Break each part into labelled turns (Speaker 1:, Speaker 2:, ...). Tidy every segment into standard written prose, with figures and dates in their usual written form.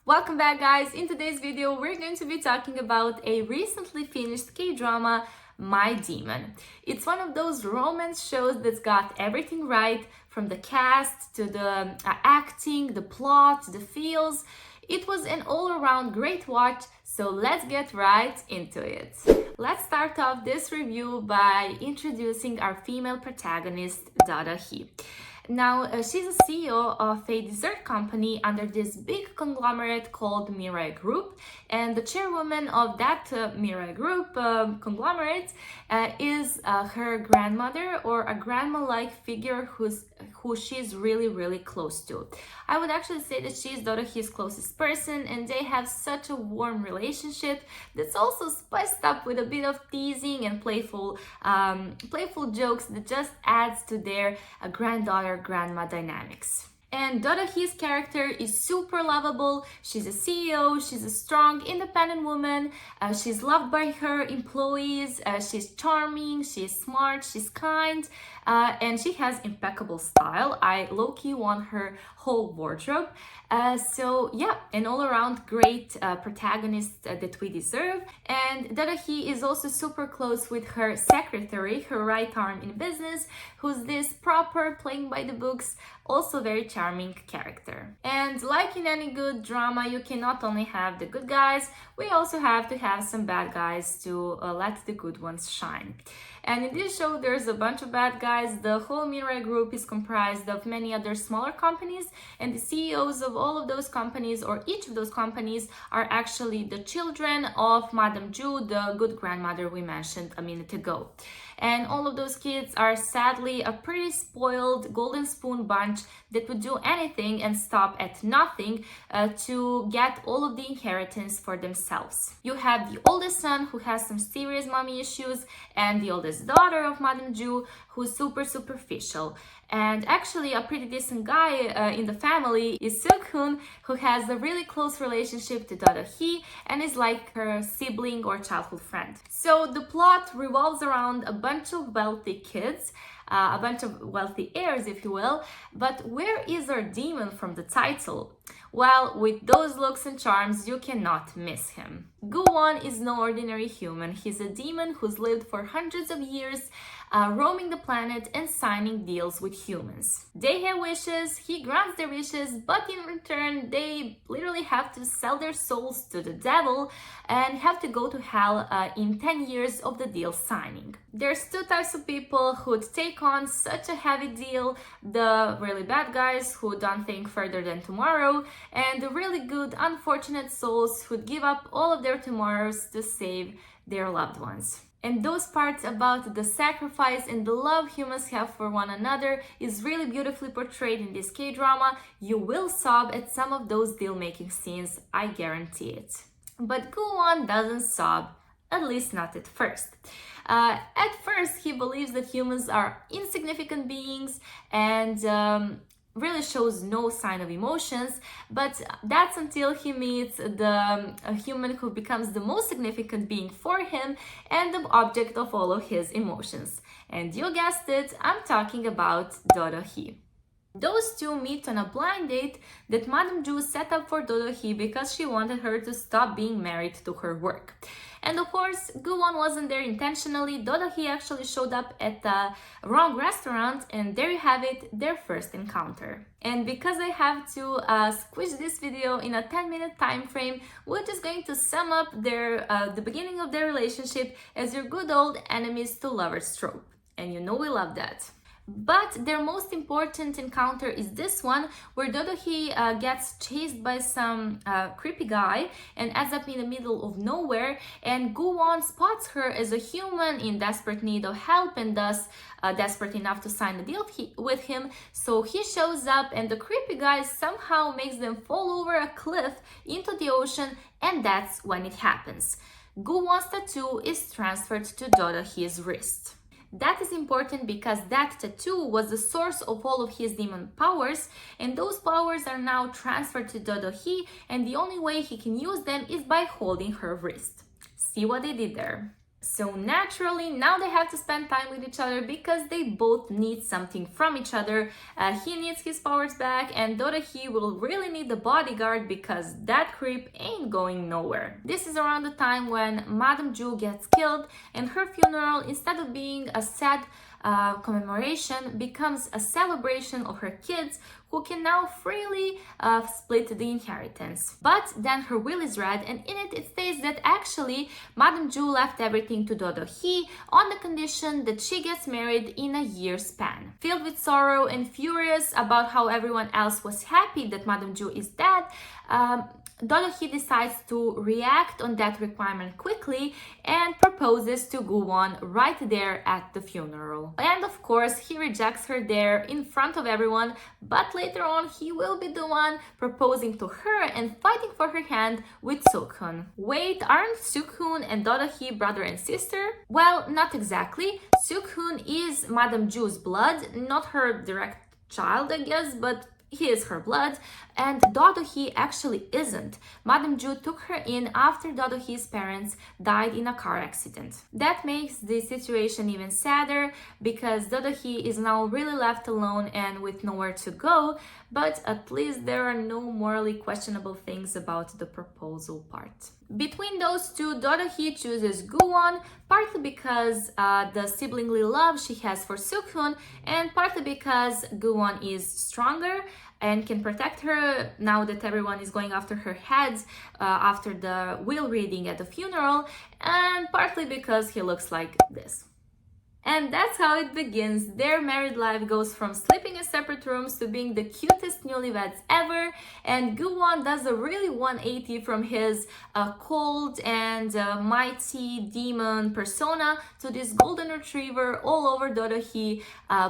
Speaker 1: Welcome back, guys. In today's video, we're going to be talking about a recently finished K-drama, My Demon. It's one of those romance shows that's got everything right, from the cast to the acting, the plot, the feels. It was an all-around great watch, so let's get right into it. Let's start off this review by introducing our female protagonist, Dodo Hee. Now, she's a CEO of a dessert company under this big conglomerate called Mirai Group, and the chairwoman of that Mirai Group conglomerate is her grandmother, or a grandma-like figure who she's really close to. I would actually say that she's Dodo Hee's closest person, and they have such a warm relationship that's also spiced up with a bit of teasing and playful jokes that just adds to their grandma dynamics. And Dodo Hee's character is super lovable. She's a CEO, she's a strong, independent woman, she's loved by her employees, she's charming, she's smart, she's kind, and she has impeccable style. I low-key want her whole wardrobe. So yeah, an all-around great protagonist that we deserve. And Dodo Hee is also super close with her secretary, her right arm in business, who's this proper, playing by the books, also very charming character. And like in any good drama, you can not only have the good guys, we also have to have some bad guys to let the good ones shine. And in this show, there's a bunch of bad guys. The whole Mirai Group is comprised of many other smaller companies, and the CEOs of all of those companies, or each of those companies, are actually the children of Madame Ju, the good grandmother we mentioned a minute ago. And all of those kids are sadly a pretty spoiled golden spoon bunch that would do anything and stop at nothing to get all of the inheritance for themselves. You have the oldest son, who has some serious mommy issues, and the oldest daughter of Madame Ju, who's super superficial. And actually a pretty decent guy in the family is Suk-hoon, who has a really close relationship to Dodo Hee and is like her sibling or childhood friend. So the plot revolves around a bunch of wealthy kids, a bunch of wealthy heirs, if you will. But where is our demon from the title? Well, with those looks and charms, you cannot miss him. Gu-won is no ordinary human. He's a demon who's lived for hundreds of years, roaming the planet and signing deals with humans. They have wishes, he grants their wishes, but in return, they literally have to sell their souls to the devil and have to go to hell in 10 years of the deal signing. There's two types of people who'd take on such a heavy deal: the really bad guys who don't think further than tomorrow, and the really good, unfortunate souls who'd give up all of their tomorrows to save their loved ones. And those parts about the sacrifice and the love humans have for one another is really beautifully portrayed in this K-drama. You will sob at some of those deal-making scenes, I guarantee it. But Gu-won doesn't sob, at least not at first. At first, he believes that humans are insignificant beings and really shows no sign of emotions, but that's until he meets the human who becomes the most significant being for him and the object of all of his emotions. And you guessed it, I'm talking about Dodo Hee. Those two meet on a blind date that Madame Ju set up for Dodo Hee because she wanted her to stop being married to her work. And of course, Gu-won wasn't there intentionally. Dodo Hee actually showed up at the wrong restaurant, and there you have it, their first encounter. And because I have to squish this video in a 10-minute time frame, we're just going to sum up the beginning of their relationship as your good old enemies to lovers trope. And you know we love that. But their most important encounter is this one, where Dodo Hee gets chased by some creepy guy and ends up in the middle of nowhere, and Gu-won spots her as a human in desperate need of help and thus desperate enough to sign a deal with him. So he shows up, and the creepy guy somehow makes them fall over a cliff into the ocean, and that's when it happens. Gu-won's tattoo is transferred to Dodo Hee's wrist. That is important because that tattoo was the source of all of his demon powers, and those powers are now transferred to Dodo Hee, and the only way he can use them is by holding her wrist. See what they did there? So naturally, now they have to spend time with each other because they both need something from each other. He needs his powers back, and Do-do-hee will really need the bodyguard because that creep ain't going nowhere. This is around the time when Madame Ju gets killed, and her funeral, instead of being a sad commemoration, becomes a celebration of her kids who can now freely split the inheritance. But then her will is read, and in it states that actually Madame Ju left everything to Do-do-hee on the condition that she gets married in a year span. Filled with sorrow and furious about how everyone else was happy that Madame Ju is dead, Do-do-hee decides to react on that requirement quickly and proposes to Gu-won right there at the funeral. And of course, he rejects her there in front of everyone, but later on he will be the one proposing to her and fighting for her hand with Seok-hun. Wait, aren't Seok-hun and Do-do-hee brother and sister? Well, not exactly. Seok-hun is Madame Ju's blood, not her direct child, I guess, but he is her blood, and Do-do-hee actually isn't. Madame Ju took her in after Do-do-hee's parents died in a car accident. That makes the situation even sadder because Do-do-hee is now really left alone and with nowhere to go, but at least there are no morally questionable things about the proposal part. Between those two, Do-do-hee chooses Gu-won, partly because the siblingly love she has for Seok-hun, and partly because Gu-won is stronger and can protect her now that everyone is going after her head after the will reading at the funeral, and partly because he looks like this. And that's how it begins. Their married life goes from sleeping in separate rooms to being the cutest newlyweds ever, and Gu-won does a really 180 from his cold and mighty demon persona to this golden retriever all over Do-do-hee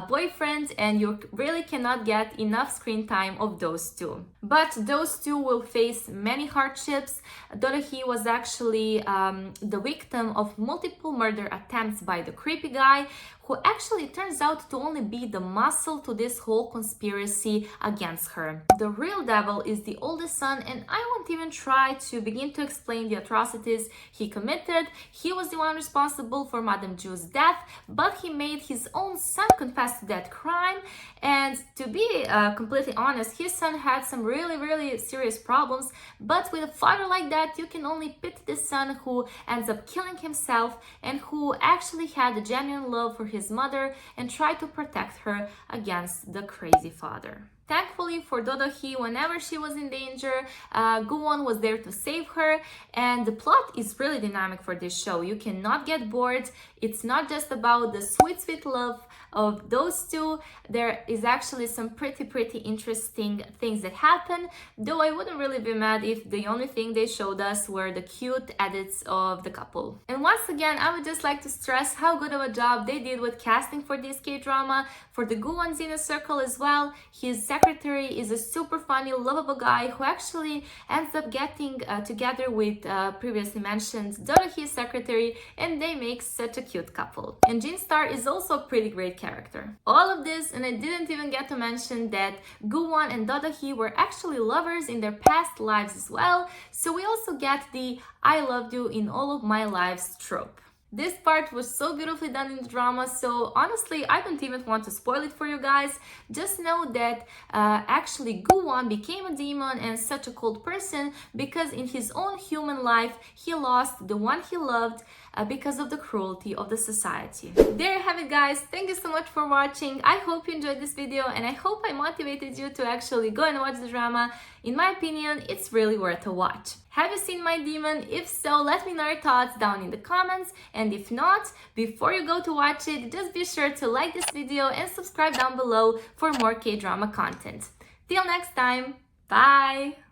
Speaker 1: boyfriend, and you really cannot get enough screen time of those two. But those two will face many hardships. Do-do-hee was actually the victim of multiple murder attempts by the creepy guy, who actually turns out to only be the muscle to this whole conspiracy against her. The real devil is the oldest son, and I won't even try to begin to explain the atrocities he committed. He was the one responsible for Madame Ju's death, but he made his own son confess to that crime, and to be completely honest, his son had some really serious problems, but with a father like that, you can only pity the son who ends up killing himself and who actually had a genuine love for his mother and tried to protect her against the crazy father. Thankfully for Do-do-hee, whenever she was in danger, Gu-won was there to save her, and the plot is really dynamic for this show. You cannot get bored. It's not just about the sweet love of those two. There is actually some pretty interesting things that happen, though I wouldn't really be mad if the only thing they showed us were the cute edits of the couple. And once again, I would just like to stress how good of a job they did with casting for this K-drama. For the Gu-won's inner circle as well, his secretary is a super funny, lovable guy who actually ends up getting together with previously mentioned Do-do-hee's secretary, and they make such a cute couple. And Jin-star is also a pretty great character. All of this, and I didn't even get to mention that Gu-won and Do-do-hee were actually lovers in their past lives as well, so we also get the I loved you in all of my lives trope. This part was so beautifully done in the drama, so honestly, I don't even want to spoil it for you guys. Just know that actually Gu-won became a demon and such a cold person because in his own human life, he lost the one he loved because of the cruelty of the society. There you have it, guys. Thank you so much for watching. I hope you enjoyed this video, and I hope I motivated you to actually go and watch the drama. In my opinion, it's really worth a watch. Have you seen my demon? If so, let me know your thoughts down in the comments, and if not, before you go to watch it, just be sure to like this video and subscribe down below for more K-drama content. Till next time, bye!